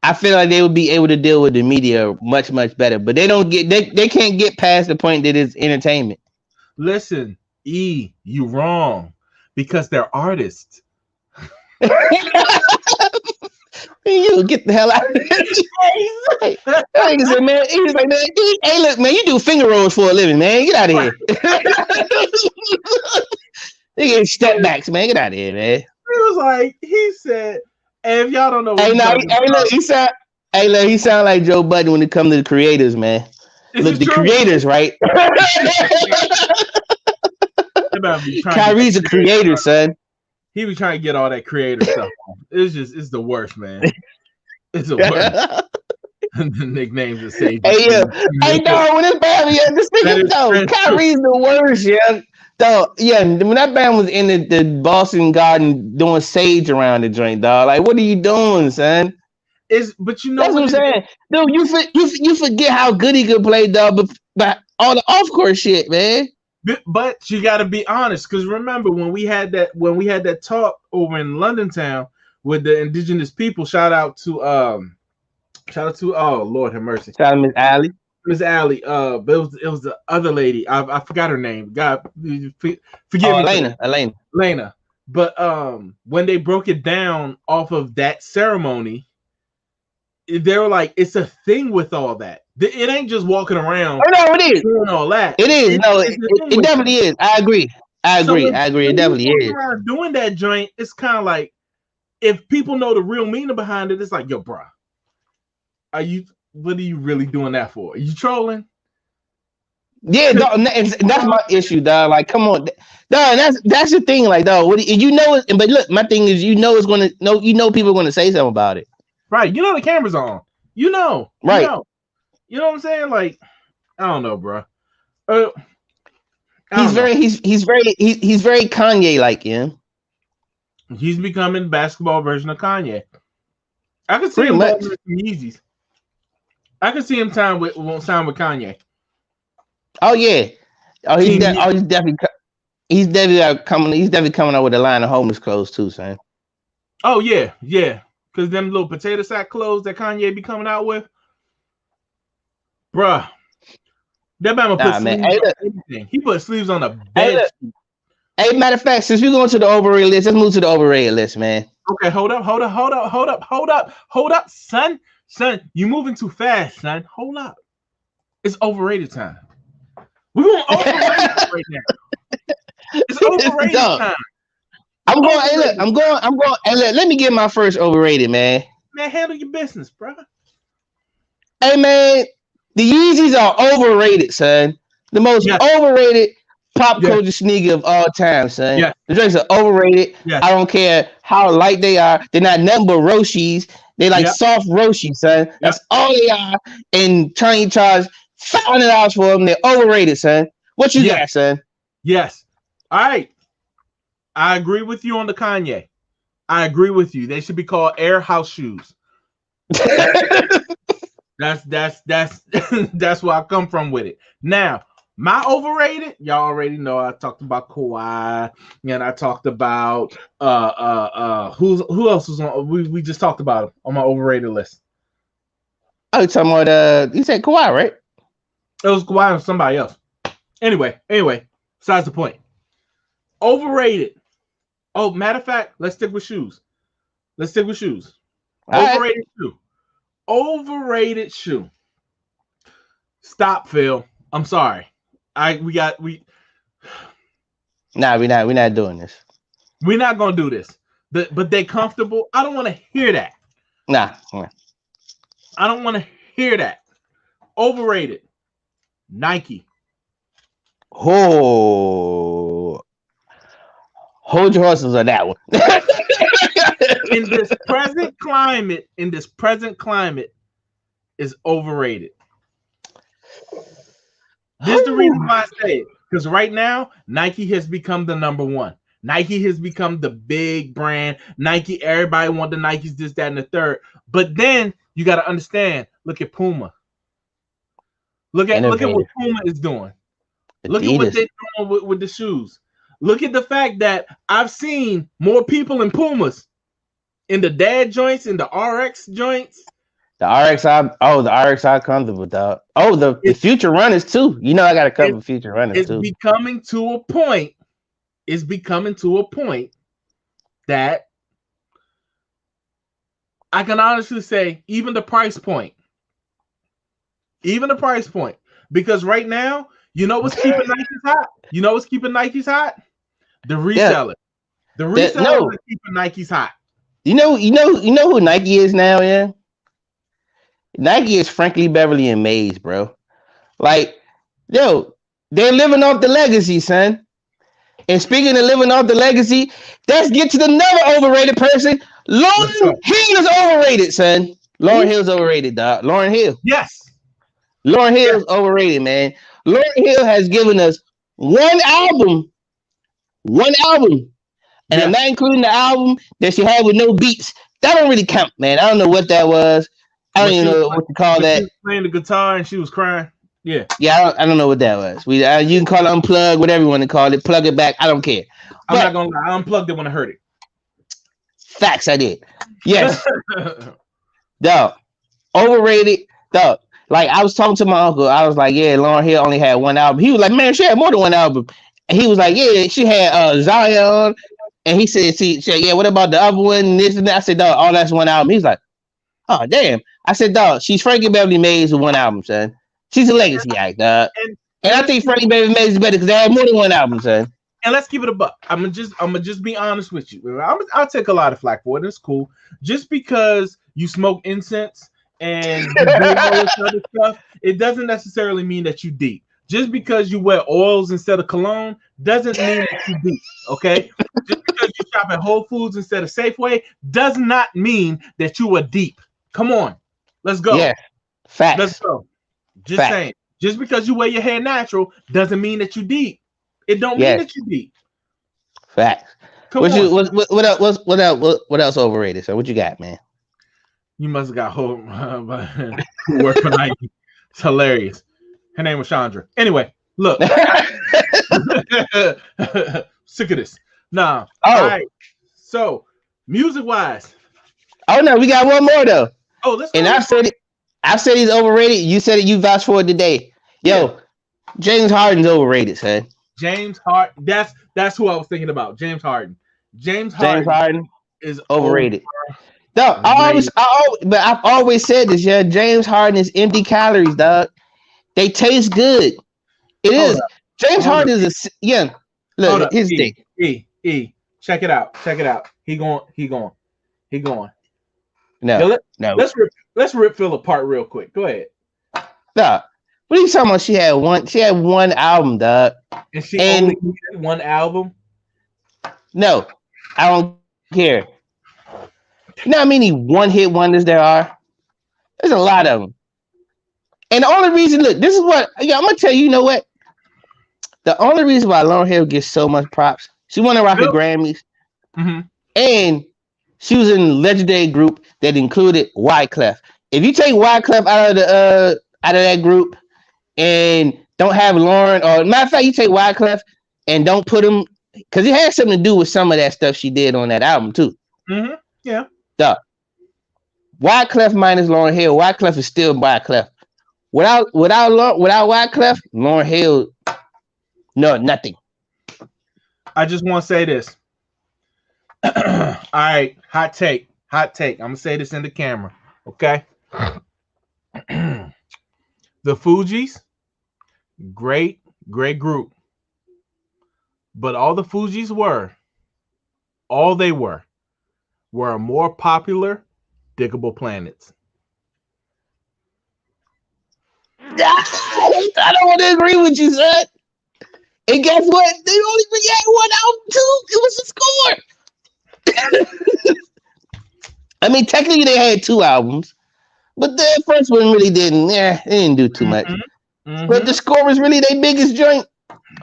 I feel like they would be able to deal with the media much, much better. But they can't get past the point that it's entertainment. Listen, E, you wrong. Because they're artists. You get the hell out of here. Man, he's like, man, hey, look, man, you do finger rolls for a living, man. Get out of here. They get step backs, man. Get out of here, man. He was like, he said, hey, if y'all don't know what he sound like Joe Budden when it comes to the creators, man. Look, the creators, right? Kyrie's a creator, son. He was trying to get all that creator stuff on. It's the worst, man. It's the worst. The nicknames are Sage. Hey, dog, when this band, this nigga, dog, Kyrie's the worst, yeah. Dog, yeah, when that band was in the Boston Garden doing Sage around the joint, dog, like, what are you doing, son? But you know that's what I'm saying, dude. You forget how good he could play, dog, but all the off court shit, man. But you got to be honest, because remember when we had that talk over in London town with the indigenous people. Shout out to oh Lord have mercy. Shout out Miss Allie. Miss Allie. But it was the other lady. I forgot her name. God, forgive me. Elena. But when they broke it down off of that ceremony, they were like, it's a thing with all that. It ain't just walking around. Oh no, it is doing all that. It is. It definitely is. I agree. It definitely is. Doing that joint, it's kind of like if people know the real meaning behind it, it's like, yo, bro, what are you really doing that for? Are you trolling? Yeah, dog, that's my issue, dog. Like, come on, dog. That's the thing. Like, dog, you know? But look, my thing is, people are gonna say something about it. Right, you know the camera's on. You know, right? You know what I'm saying? Like, I don't know, bro. He's very Kanye like, yeah. He's becoming the basketball version of Kanye. I could see him with some Yeezys. I could see him sign with Kanye. Oh yeah. He's definitely coming out with a line of homeless clothes too, son. Oh yeah. Because them little potato sack clothes that Kanye be coming out with, bruh. That man put sleeves on everything. He put sleeves on a bed. Hey, matter of fact, since we're going to the overrated list, let's move to the overrated list, man. Okay, hold up, son. Son, you moving too fast, son. Hold up. It's overrated time. We're going overrated right now. It's overrated time. I'm going. Hey, look, let me get my first overrated, man. Man, handle your business, bro. Hey, man, the Yeezys are overrated, son. The most overrated pop culture sneaker of all time, son. Yeah. The drinks are overrated. Yeah. I don't care how light they are. They're not nothing but Roshis. They like soft Roshis, son. That's all they are. And trying to charge $500 for them. They're overrated, son. What you got, son? Yes. All right. I agree with you on the Kanye. I agree with you. They should be called Air House shoes. That's where I come from with it. Now, my overrated, y'all already know I talked about Kawhi, and I talked about who else was on? We just talked about him on my overrated list. Oh, you're talking about you said Kawhi, right? It was Kawhi and somebody else. Anyway, besides the point. Overrated. Oh, matter of fact, let's stick with shoes. Overrated shoe. Overrated shoe. Stop, Phil. I'm sorry. We're not doing this. We're not gonna do this. But they comfortable. I don't want to hear that. Nah. I don't want to hear that. Overrated. Nike. Oh, hold your horses on that one. In this present climate, is overrated. This is the reason why I say it. Because right now, Nike has become the number one. Nike has become the big brand. Nike, everybody want the Nikes, this, that, and the third. But then you got to understand. Look at Puma. Look at what Puma is doing. Look at what they're doing with the shoes. Look at the fact that I've seen more people in Pumas, in the dad joints, in the RX joints. The RXI comfortable, dog. Oh, the future runners too. You know I got a couple of future runners too. It's becoming to a point that I can honestly say even the price point. Because right now, you know what's keeping Nikes hot? You know what's keeping Nikes hot? The reseller. The resellers are keeping Nikes hot. You know who Nike is now, yeah? Nike is Frankly Beverly and Mays, bro. Like, yo, they're living off the legacy, son. And speaking of living off the legacy, let's get to another overrated person. Lauryn Hill is overrated, son. Lauryn Hill's overrated, dog. Lauryn Hill. Yes. Lauryn Hill's overrated, man. Lauryn Hill has given us one album. And I'm not including the album that she had with no beats. That don't really count, man. I don't know what that was. I don't even know what to call that. She was playing the guitar and she was crying. Yeah. Yeah, I don't know what that was. You can call it unplug, whatever you want to call it. Plug it back. I don't care. I'm not going to lie. I unplugged it when I heard it. Facts, I did. Yes. Dog. Overrated. Dog. Like, I was talking to my uncle. I was like, yeah, Lauryn Hill only had one album. He was like, man, she had more than one album. And he was like, yeah, she had Zion. And he said, yeah, what about the other one? This and that. I said, dog, all that's one album. He's like, oh, damn. I said, dog, she's Frankie Beverly Mays with one album, son. She's a legacy act, dog. And I think Frankie Beverly Mays is better because they had more than one album, son. And let's keep it a buck. I'm gonna just be honest with you. I'll take a lot of flack for it. It's cool. Just because you smoke incense and you do all this other stuff, it doesn't necessarily mean that you deep. Just because you wear oils instead of cologne doesn't mean that you deep. Okay. Just because you shop at Whole Foods instead of Safeway does not mean that you are deep. Come on, let's go. Yeah, facts. Let's go. Just saying. Just because you wear your hair natural doesn't mean that you deep. It don't mean that you deep. Facts. What else overrated? So what you got, man? You must have got who work for Nike. It's hilarious. Her name was Chandra. Anyway, look. Sick of this. Nah. All right. So, music-wise. Oh no, we got one more though. Oh, let's. And I said he's overrated. You said it. You vouched for it today. Yo, James Harden's overrated, son. James Harden. That's who I was thinking about. James Harden. James Harden is overrated. No, I've always said this. Yeah, James Harden is empty calories, dog. They taste good. It is. James Harden is a Look, his thing. Check it out. He going. No. Let's rip Phil apart real quick. Go ahead. No. What are you talking about? She had one album, dog. And she only needed one album? No, I don't care. You know how many one-hit wonders there are? There's a lot of them. And the only reason, look, this is what I'm gonna tell you. You know what? The only reason why Lauryn Hill gets so much props, she won a Rocket Grammys, and she was in a legendary group that included Wyclef. If you take Wyclef out of that group and don't have Lauryn, or matter of fact, you take Wyclef and don't put him, because it had something to do with some of that stuff she did on that album too. Yeah. Duh. Wyclef minus Lauryn Hill, Wyclef is still Wyclef. Without Wyclef, Lauryn Hill, no, nothing. I just want to say this. All right, hot take. I'm gonna say this in the camera, okay? The Fugees, great group, but all the Fugees were more popular Diggable Planets. I don't want to agree with you, son. And guess what? They only had one album too. It was a score. I mean, technically they had two albums, but the first one really didn't. Yeah, it didn't do too much. But the score was really their biggest joint.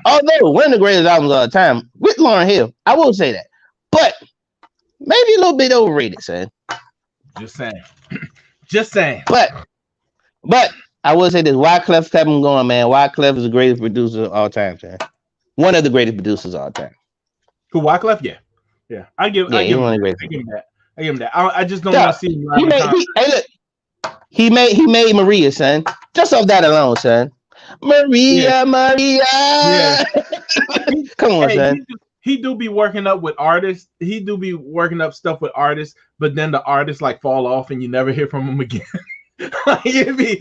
Although one of the greatest albums of all time with Lauryn Hill, I will say that. But maybe a little bit overrated, son. Just saying. Just saying. But I will say this: Wyclef kept him going, man. Wyclef is the greatest producer of all time, man. One of the greatest producers of all time. Who, Wyclef? Yeah. I give him that. I just don't want to see him. He made Maria, son. Just off that alone, son. Maria. Yeah. Come on, son. He do be working up with artists. He do be working up stuff with artists, but then the artists like fall off and you never hear from him again. Like it'd be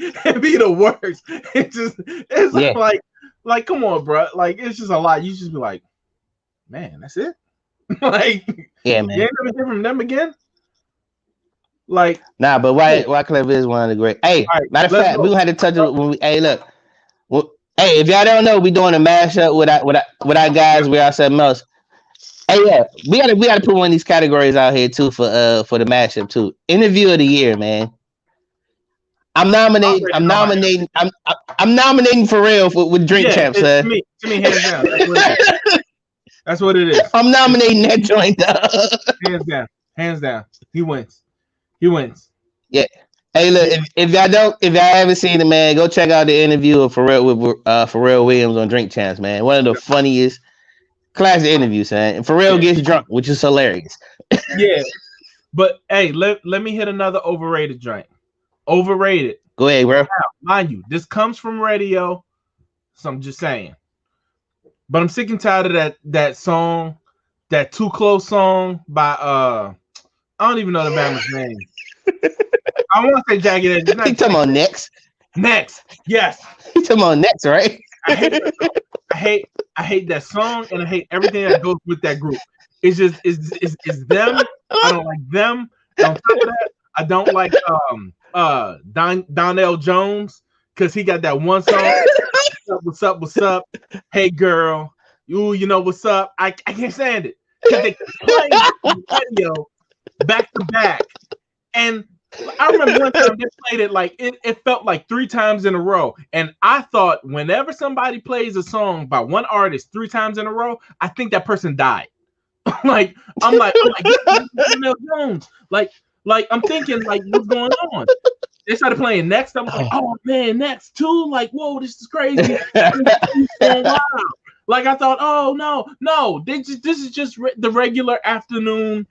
the worst. It's like come on, bro. Like it's just a lot. You just be like, man, that's it. Like yeah, man. You ain't never hear from them again. Like nah, but Wyclef is one of the great. Hey, right, matter of fact, we gonna have to touch it when we. Hey, look. Well, hey, if y'all don't know, we doing a mashup with our guys. We are something else. Hey, yeah, we gotta put one of these categories out here too for the mashup too. Interview of the year, man. I'm nominating Pharrell with Drink Champs, to me, hands down. That's what it is. I'm nominating that joint. Hands down. He wins. Yeah. Hey, look, if y'all haven't seen it, man, go check out the interview of Pharrell with Pharrell Williams on Drink Champs, man. One of the funniest classic interviews, man. And Pharrell gets drunk, which is hilarious. Yeah. But hey, let me hit another overrated joint. Overrated. Go ahead, bro. Now, mind you, this comes from radio, so I'm just saying. But I'm sick and tired of that song, that Too Close song by I don't even know the band's name. I want to say Jagged Edge. You talking about Next? Next, yes. You talking about Next, right? I hate that song, and I hate everything that goes with that group. It's just it's them. I don't like them. On top of that, I don't like Donnell Jones because he got that one song. What's up? Hey girl, you know what's up? I can't stand it because they play the radio back to back, and I remember one time they played it like it felt like 3 times in a row, and I thought whenever somebody plays a song by one artist 3 times in a row, I think that person died. I'm like Donnell Jones, like I'm thinking like what's going on? They started playing Next. I'm like, oh man, Next too. Like, whoa, this is crazy. Wow. Like I thought, oh no, this is just the regular afternoon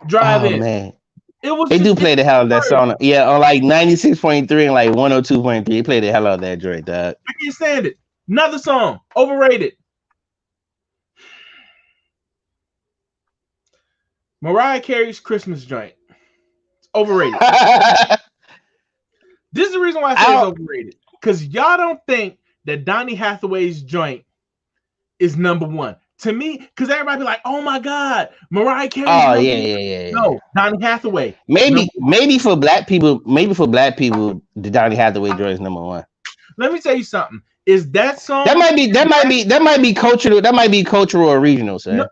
drive-in. Oh man, they do play the hell of that song. Yeah, on like 96.3 and like 102.3. They play the hell out of that joint, dog. I can't stand it. Another song, overrated. Mariah Carey's Christmas joint. It's overrated. This is the reason why I say it's overrated. Because y'all don't think that Donny Hathaway's joint is number one. To me, because everybody be like, oh my God, Mariah Carey. Oh, yeah. No, Donny Hathaway. Maybe for black people, the Donny Hathaway joint is number one. Let me tell you something. Is that song that might be cultural, or regional, sir. No,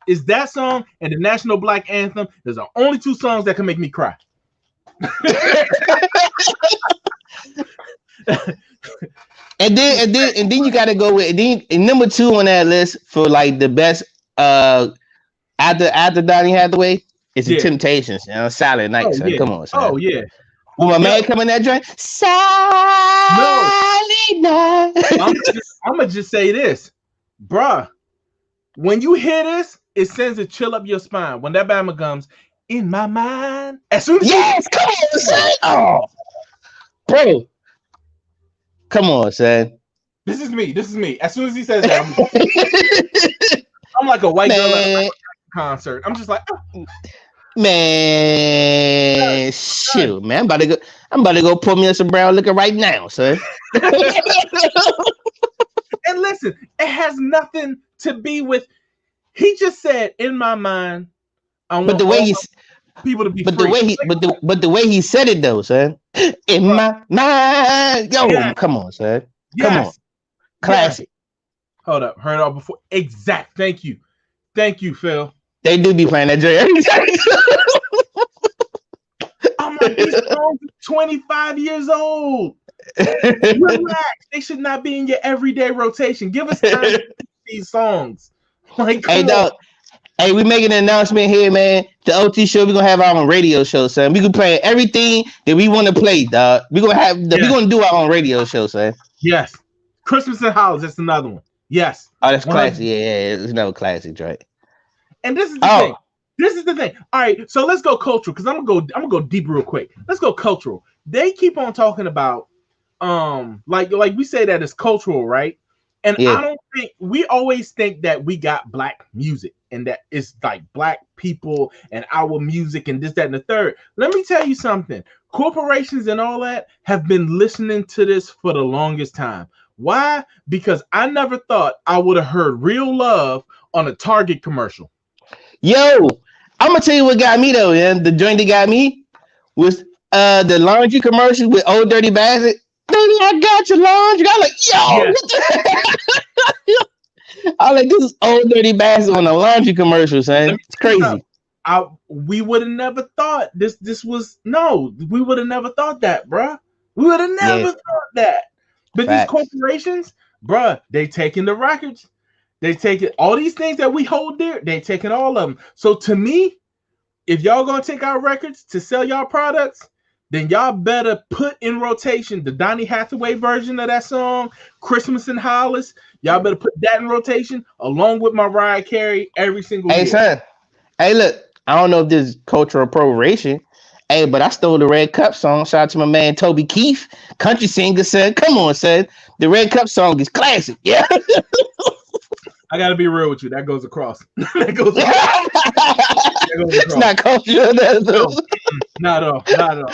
is that song and the National Black Anthem is the only 2 songs that can make me cry. and then you gotta go with and number 2 on that list for like the best after Donny Hathaway is the Temptations, Silent Night. Come on, son. Oh yeah. Will my man come in that joint? Silent Night. I'm gonna just say this, bruh. When you hear this, it sends a chill up your spine. When that bama comes in my mind, as soon as come on, son. Oh, bro, come on, son. This is me. As soon as he says that, I'm like a white girl at a concert. I'm just like, oh. Man, shoot, man. I'm about to go pull me some brown liquor right now, son. And listen, it has nothing to be with. He just said, "In my mind." But the way people to be But free. the way he said it though, son. In my mind, yo, Yes. come on, son. Come on, Yes. classic. Hold up, heard it all before. Exact. Thank you, Phil. They do be playing that joint every time. I'm like, these songs are 25 years old. Relax. They should not be in your everyday rotation. Give us time to these songs. Like, Hey, dog. Hey, we making an announcement here, man. The OT show, we're gonna have our own radio show, son. We can play everything that we want to play, dog. We're gonna do our own radio show, son. Yes. Christmas and Holidays, that's another one. Yes. Oh, that's classic. Yeah, it's no classic, right? And this is the thing. This is the thing. All right, so let's go cultural because I'm gonna go deep real quick. Let's go cultural. They keep on talking about like we say that it's cultural, right? And I don't think we always think that we got black music and that it's like black people and our music and this, that, and the third. Let me tell you something. Corporations and all that have been listening to this for the longest time. Why? Because I never thought I would have heard Real Love on a Target commercial. Yo, I'm gonna tell you what got me though, man. The joint that got me was the laundry commercial with Old Dirty Bastard. Baby, I got your laundry. I'm like, yo, I'm like, this is Old Dirty Bastard on a laundry commercial, son. It's crazy. We would have never thought this was we would have never thought that, bruh. We would have never thought that. But these corporations, bruh, they taking the records. They taking all these things that we hold dear. They taking all of them. So to me, if y'all gonna take our records to sell y'all products, then y'all better put in rotation the Donny Hathaway version of that song, Christmas in Hollis. Y'all better put that in rotation along with Mariah Carey every single year. Hey, son. Hey, look. I don't know if this is cultural appropriation. Hey, but I stole the Red Cup song. Shout out to my man Toby Keith, country singer, son. Come on, son. The Red Cup song is classic. Yeah. I gotta be real with you. That goes across. That goes across. It's not cultural. Not at all. Not at all.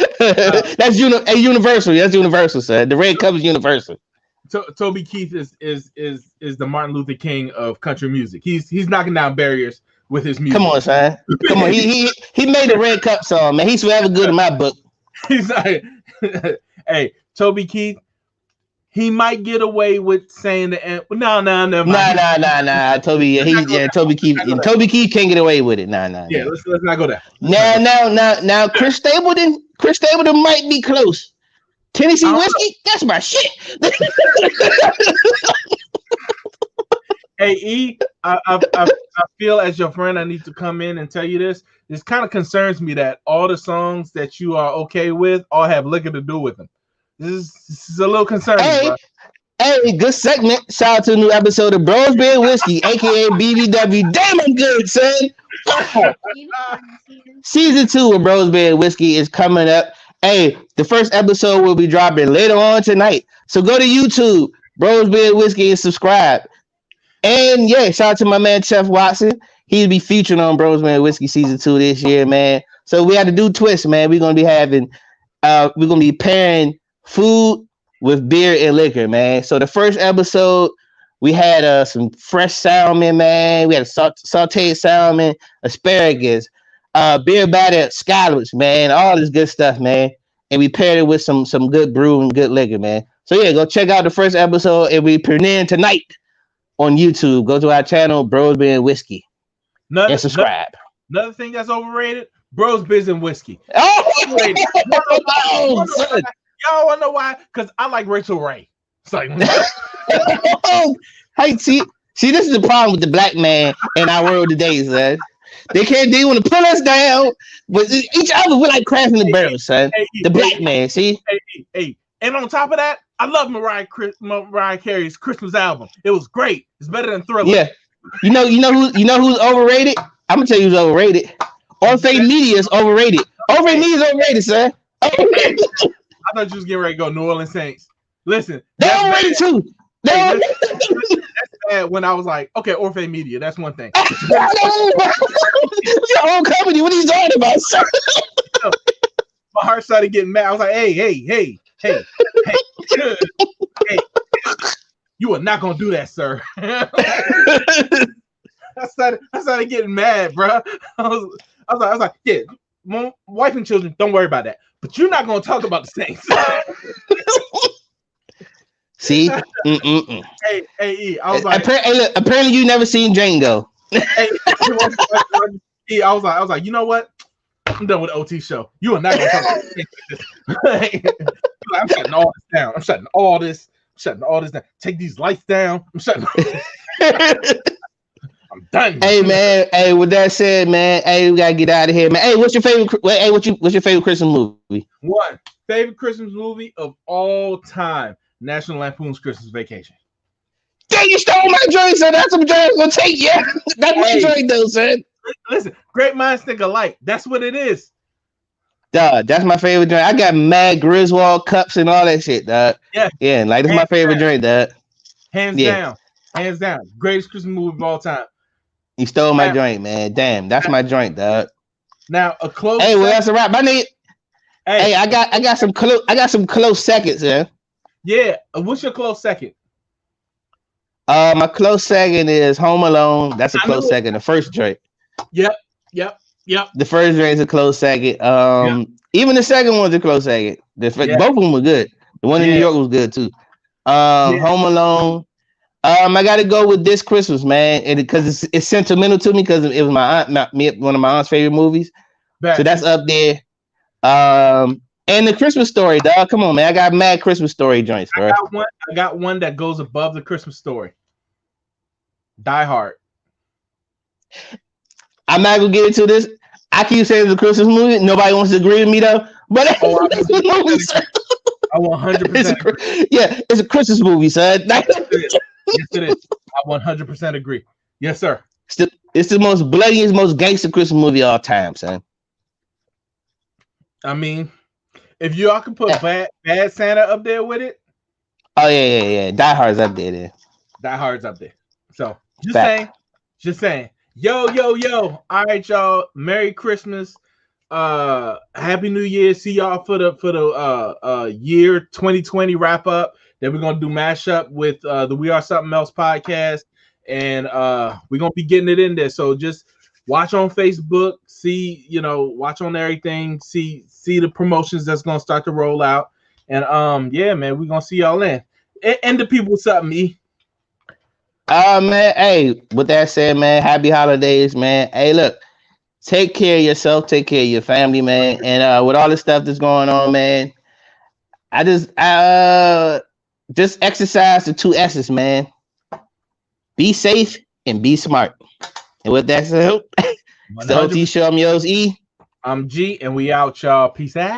That's universal. That's universal, son. The Red Cup is universal. Toby Keith is the Martin Luther King of country music. He's knocking down barriers with his music. Come on, son. Come on. He made the Red Cup song, man. He's forever good in my book. He's like, hey, Toby Keith. He might get away with saying the end. No, never mind. Nah. Toby Keith. Toby Keith can't get away with it. Nah. Yeah, let's not go there. Now, Chris Stapleton might be close. Tennessee Whiskey, that's my shit. Hey, E, I feel as your friend, I need to come in and tell you this. This kind of concerns me that all the songs that you are okay with all have liquor to do with them. This is a little concerning, bro. Hey, good segment. Shout out to a new episode of Bros Beer Whiskey, aka BBW. Damn, I'm good, son. Season 2 of Bros Beer Whiskey is coming up. Hey, the first episode will be dropping later on tonight. So go to YouTube, Bros Beer Whiskey, and subscribe. And yeah, shout out to my man Chef Watson. He'll be featured on Bros Beer Whiskey Season 2 this year, man. So we had to do twists, man. We're gonna be pairing food with beer and liquor, man. So the first episode, we had some fresh salmon, man. We had sauteed salmon, asparagus, beer battered scallops, man. All this good stuff, man. And we paired it with some good brew and good liquor, man. So yeah, go check out the first episode. And we premiering tonight on YouTube. Go to our channel, Bros Beer and Whiskey, and subscribe. Another thing that's overrated, Bros Biz and Whiskey. Oh, y'all wanna know why? Because I like Rachel Ray. It's like, hey, see, this is the problem with the black man in our world today, son. They want to pull us down, but each other we're like crashing the barrel, son. The black man, see. Hey, and on top of that, I love Mariah Carey's Christmas album. It was great. It's better than Thriller. Yeah, you know who's overrated? I'm gonna tell you who's overrated. Orphan Media is overrated. Orphan Media is overrated, son. I thought you was getting ready to go New Orleans Saints. Listen, they're overrated too. That's bad when I was like, okay, Orphan Media, that's one thing. Your own company. What are you talking about, sir? My heart started getting mad. I was like, hey, you are not gonna do that, sir. I started getting mad, bro. I was like, yeah, wife and children, don't worry about that. But you're not gonna talk about the Saints. See? Hey, E, I was like, hey, look, apparently you never seen Django. hey, E, I was like, you know what? I'm done with the OT show. You are not gonna talk about this. I'm shutting all this down. I'm shutting all this down. Take these lights down. I'm shutting. I'm done. Hey man, hey, with that said, man, hey, we gotta get out of here, man. Hey, what's your favorite? What's your favorite Christmas movie? One favorite Christmas movie of all time: National Lampoon's Christmas Vacation. Dang, you stole my joint, son. That's some joint gonna take you. That's my joint, though, son. Listen, great minds think alike. That's what it is. Dog, that's my favorite drink. I got mad Griswold cups and all that shit, dog. Yeah, like that's my favorite drink, dog. Hands down. Greatest Christmas movie of all time. You stole my joint, man. Damn, that's my joint, dog. Now a close. Hey, well, that's a wrap. My nigga. Hey, I got some close seconds, man. Yeah. What's your close second? My close second is Home Alone. That's a close second. The first drink. Yep. The first drink is a close second. Even the second one's a close second. Both of them were good. The one in New York was good too. Home Alone. I got to go with This Christmas, man, and because it's sentimental to me because it was one of my aunt's favorite movies. So that's up there. And the Christmas Story, dog. Come on, man. I got mad Christmas Story joints, bro. I got one that goes above the Christmas Story. Die Hard. I'm not gonna get into this. I keep saying it's a Christmas movie. Nobody wants to agree with me though. But I 100% agree. Yeah, it's a Christmas movie, son. Yes, it is. I 100% agree. Yes, sir. It's the most bloodiest, most gangster Christmas movie of all time, son. I mean, if y'all can put Bad Santa up there with it. Oh yeah. Die Hard's up there. Then. Die Hard's up there. So just saying. Yo. All right, y'all. Merry Christmas. Happy New Year. See y'all for the year 2020 wrap up. Then we're gonna do mashup with the We Are Something Else podcast, and we're gonna be getting it in there. So just watch on Facebook, watch on everything, see the promotions that's gonna start to roll out, and yeah, man, we're gonna see y'all in. And the people with something, E. Man, hey, with that said, man, happy holidays, man. Hey, look, take care of yourself, take care of your family, man. And with all the stuff that's going on, man, I just exercise the 2 S's, man. Be safe and be smart. And with that said, it's the OT show. I'm yours, E. I'm G, and we out, y'all. Peace out.